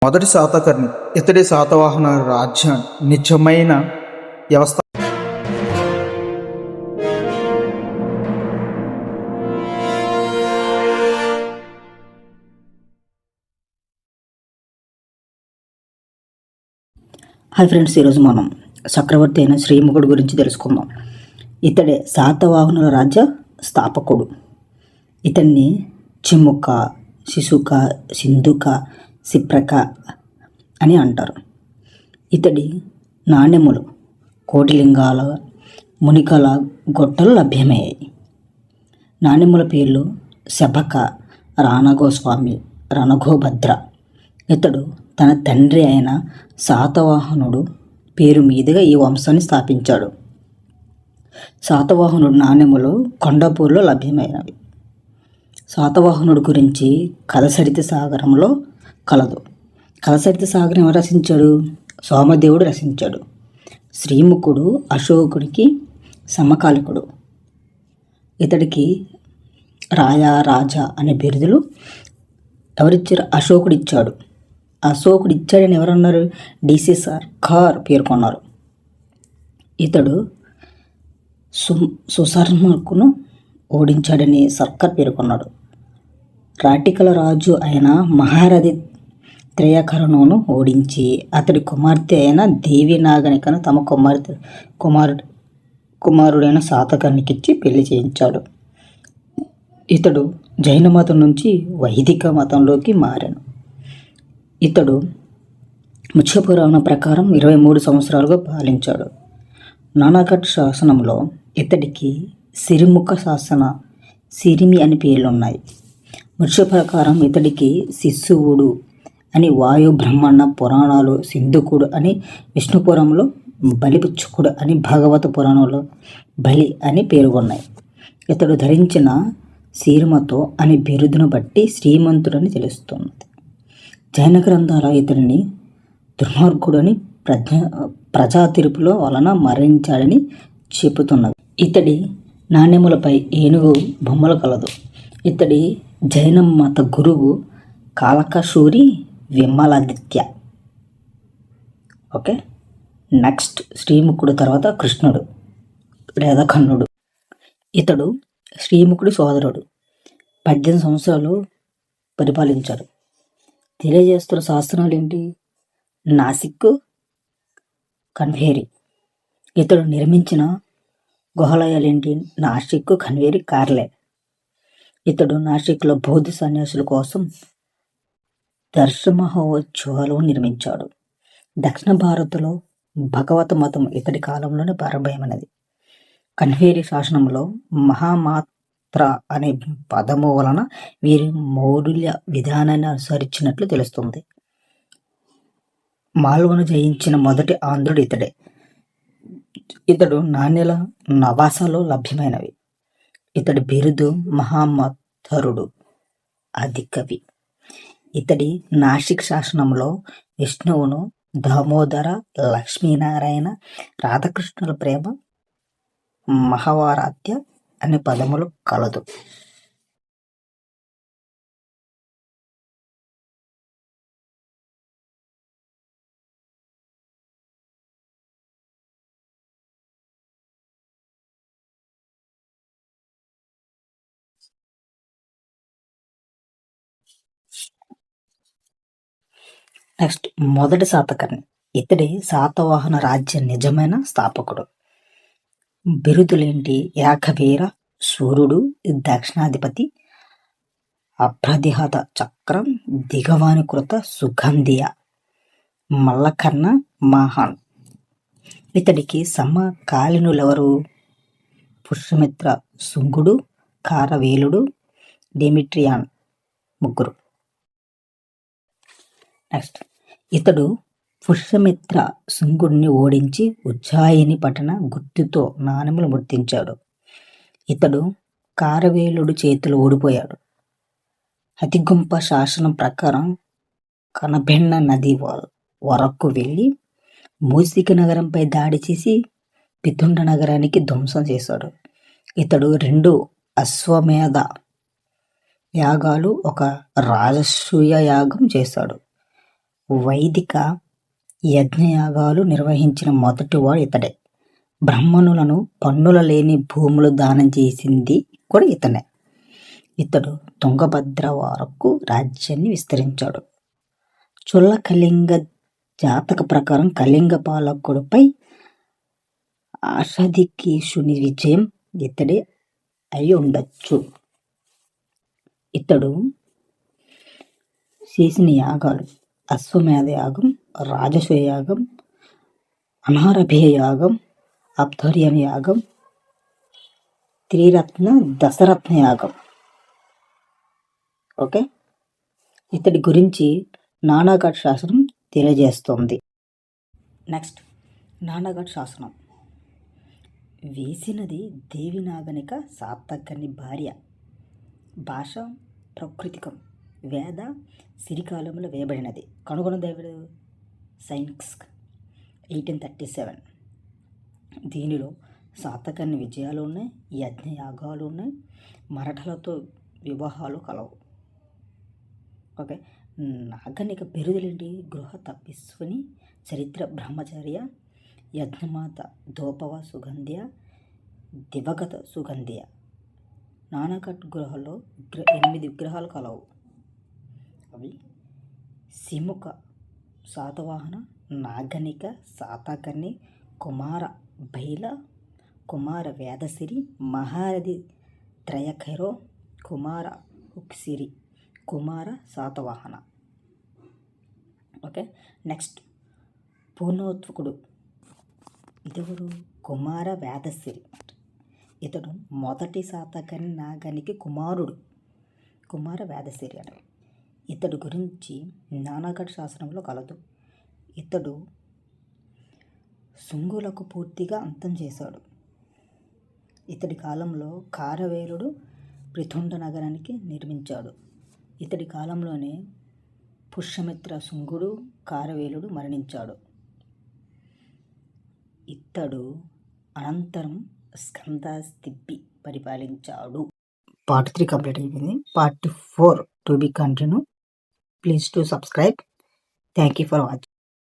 మొదటి శాతకర్ణి ఇతడి శాతవాహన రాజ్యం నిజమైన వ్యవస్థ. హాయ్ ఫ్రెండ్స్, ఈరోజు మనం చక్రవర్తి అయిన శ్రీముఖుడు గురించి తెలుసుకుందాం. ఇతడే శాతవాహనుల రాజ్య స్థాపకుడు. ఇతన్ని చిముక, శిశుక, సింధుక, సిప్రక అని అంటారు. ఇతడి నాణెములు కోటిలింగాల, మునికల, గొట్టలు లభ్యమయ్యాయి. నాణెముల పేర్లు శబక, రాణగోస్వామి, రణగోభద్ర. ఇతడు తన తండ్రి అయిన శాతవాహనుడు పేరు మీదుగా ఈ వంశాన్ని స్థాపించాడు. శాతవాహనుడు నాణెములు కొండపూర్లో లభ్యమైనవి. శాతవాహనుడు గురించి కలసరిత సాగరంలో కలదు. కలసరిత సాగరం ఎవరు రచించాడు? సోమదేవుడు రచించాడు. శ్రీముఖుడు అశోకుడికి సమకాలికుడు. ఇతడికి రాజా అనే బిరుదులు ఎవరిచ్చారు? అశోకుడు ఇచ్చాడు. అశోకుడు ఇచ్చాడని ఎవరన్నారు? డిసి సర్కార్ పేర్కొన్నారు. ఇతడు సుశర్మకును ఓడించాడని సర్కార్ పేర్కొన్నాడు. రాటికల రాజు అయిన మహారథి త్రయకరణును ఓడించి అతడి కుమార్తె అయిన దేవినాగనికను తమ కుమారుడైన శాతకర్ణికిచ్చి పెళ్లి చేయించాడు. ఇతడు జైన మతం నుంచి వైదిక మతంలోకి మారాను. ఇతడు మత్స్యపురాణం ప్రకారం 23 సంవత్సరాలుగా పాలించాడు. నానాఘట్ శాసనంలో ఇతడికి సిరిముఖ శాసన, సిరిమి అని పేర్లున్నాయి. మత్స్య ప్రకారం ఇతడికి శిశువుడు అని వాయు బ్రహ్మణ పురాణాలు, సింధుకుడు అని విష్ణుపురంలో, బలిపుచ్చుకుడు అని భాగవత పురాణంలో బలి అని పేర్కొన్నాయి. ఇతడు ధరించిన సీరుమతో అనే బిరుదును బట్టి శ్రీమంతుడని తెలుస్తున్నది. జైన గ్రంథాల ఇతడిని దుర్మార్గుడని ప్రజా తీర్పుల వలన మరణించాడని చెబుతున్నది. ఇతడి నాణెములపై ఏనుగు బొమ్మలు కలదు. ఇతడి జైన మత గురువు కాలకశూరి విమలాదిత్య. ఓకే, నెక్స్ట్ శ్రీముఖుడు తర్వాత కృష్ణుడు లేదా కన్నుడు. ఇతడు శ్రీముఖుడి సోదరుడు. 18 సంవత్సరాలు పరిపాలించాడు. తెలియజేస్తున్న శాస్త్రాలు ఏంటి? నాసిక్, కన్వేరి. ఇతడు నిర్మించిన గుహాలయాలు ఏంటి? నాసిక్, కన్వేరి, కార్లే. ఇతడు నాసిక్లో బౌద్ధ సన్యాసుల కోసం దర్శమహోత్సవాలు నిర్మించాడు. దక్షిణ భారత్లో భగవత మతం ఇతడి కాలంలోనే ప్రారంభమైనది. కన్వేరి శాసనంలో మహామాత్ర అనే పదము వలన వీరి మౌఢ్య విధానాన్ని అనుసరించినట్లు తెలుస్తుంది. మాల్వను జయించిన మొదటి ఆంధ్రుడు ఇతడే. ఇతడు నాణ్యాల నవాసాలో లభ్యమైనవి. ఇతడి బిరుదు మహామథరుడు, ఆదికవి. ఇతడి నాసిక్ శాసనంలో విష్ణువును దామోదర, లక్ష్మీనారాయణ, రాధాకృష్ణుల ప్రేమ మహావారాధ్య అనే పదములు కలదు. నెక్స్ట్ మొదటి శాతకర్ణి. ఇతడి శాతవాహన రాజ్య నిజమైన స్థాపకుడు. బిరుదులేంటి? ఏకవీర సూర్యుడు, దక్షిణాధిపతి, అప్రతిహత చక్రం, దిగవానికృత సుగంధియ, మల్లకర్ణ మహాన్. ఇతడికి సమకాలీనులెవరు? పుష్యమిత్ర, శుంగుడు, కారవేలుడు, డెమిట్రియాన్ ముగ్గురు. నెక్స్ట్ ఇతడు పుష్యమిత్ర శుంగుడిని ఓడించి ఉజ్జాయిని పట్టణ గుర్తుతో నాణెములు ముద్రించాడు. ఇతడు కారవేలుడు చేతులు ఓడిపోయాడు. అతిగుంప శాసనం ప్రకారం కనబెన్న నది వరకు వెళ్ళి మూసిక నగరంపై దాడి చేసి పితుండ నగరానికి ధ్వంసం చేశాడు. ఇతడు 2 అశ్వమేధ యాగాలు, ఒక రాజసూయ యాగం చేశాడు. వైదిక యజ్ఞయాగాలు నిర్వహించిన మొదటివాడు ఇతడే. బ్రాహ్మణులను పన్నుల లేని భూములు దానం చేసింది కూడా ఇతనే. ఇతడు తుంగభద్ర వరకు రాజ్యాన్ని విస్తరించాడు. చుల్ల కళింగ జాతక ప్రకారం కళింగ పాలకుడిపై అషధికేశుని విజయం ఇతడే అయి ఉండొచ్చు. ఇతడు చేసిన యాగాలు అశ్వమేధ యాగం, రాజసూయ యాగం, అనారభేయ యాగం, అబ్ధర్యన యాగం, త్రిరత్న దశరత్న యాగం. ఓకే, ఇతడి గురించి నానాఘట్ శాసనం తెలియజేస్తుంది. నెక్స్ట్, నానాఘట్ శాసనం వేసినది దేవినాగనిక సాతకర్ణి భార్య. భాష ప్రాకృతికం. వేద సిరికాలంలో వేయబడినది. కనుగొన్న దేవుడు సైన్స్క్ 1837. దీనిలో సాతకర్ణి విజయాలు ఉన్నాయి, యజ్ఞయాగాలు ఉన్నాయి, మరఠలతో వివాహాలు కలవు. ఓకే, నాగనిక బిరుదులేంటి? గృహ తపస్విని, చరిత్ర బ్రహ్మచర్య, యజ్ఞమాత ధూపవ సుగంధ్య, దివగత సుగంధ్య. నానాఘట్ గృహలో 8 విగ్రహాలు కలవు. అవి సిముఖ శాతవాహన, నాగనిక, శాతకర్ణి, కుమార బైల, కుమార వేదసిరి, మహారథి త్రయఖైరో, కుమార హుక్సిరి, కుమార శాతవాహన. ఓకే, నెక్స్ట్, పూర్ణోత్వకుడు. ఇతడు కుమార వేదసిరి. ఇతడు మొదటి శాతకర్ణి నాగనికి కుమారుడు. కుమార వేదసిరి అని. ఇతడు గురించి నానాఘట్ శాసనంలో కలదు. ఇతడు శుంగులకు పూర్తిగా అంతం చేశాడు. ఇతడి కాలంలో కారవేలుడు పృథుండ నగరానికి నిర్మించాడు. ఇతడి కాలంలోనే పుష్యమిత్ర శుంగుడు, కారవేలుడు మరణించాడు. ఇతడు అనంతరం స్కందస్తిప్పి పరిపాలించాడు. పార్ట్ 3 కంప్లీట్ అయిపోయింది. Part 4 to be continue. Please to subscribe. Thank you for watching.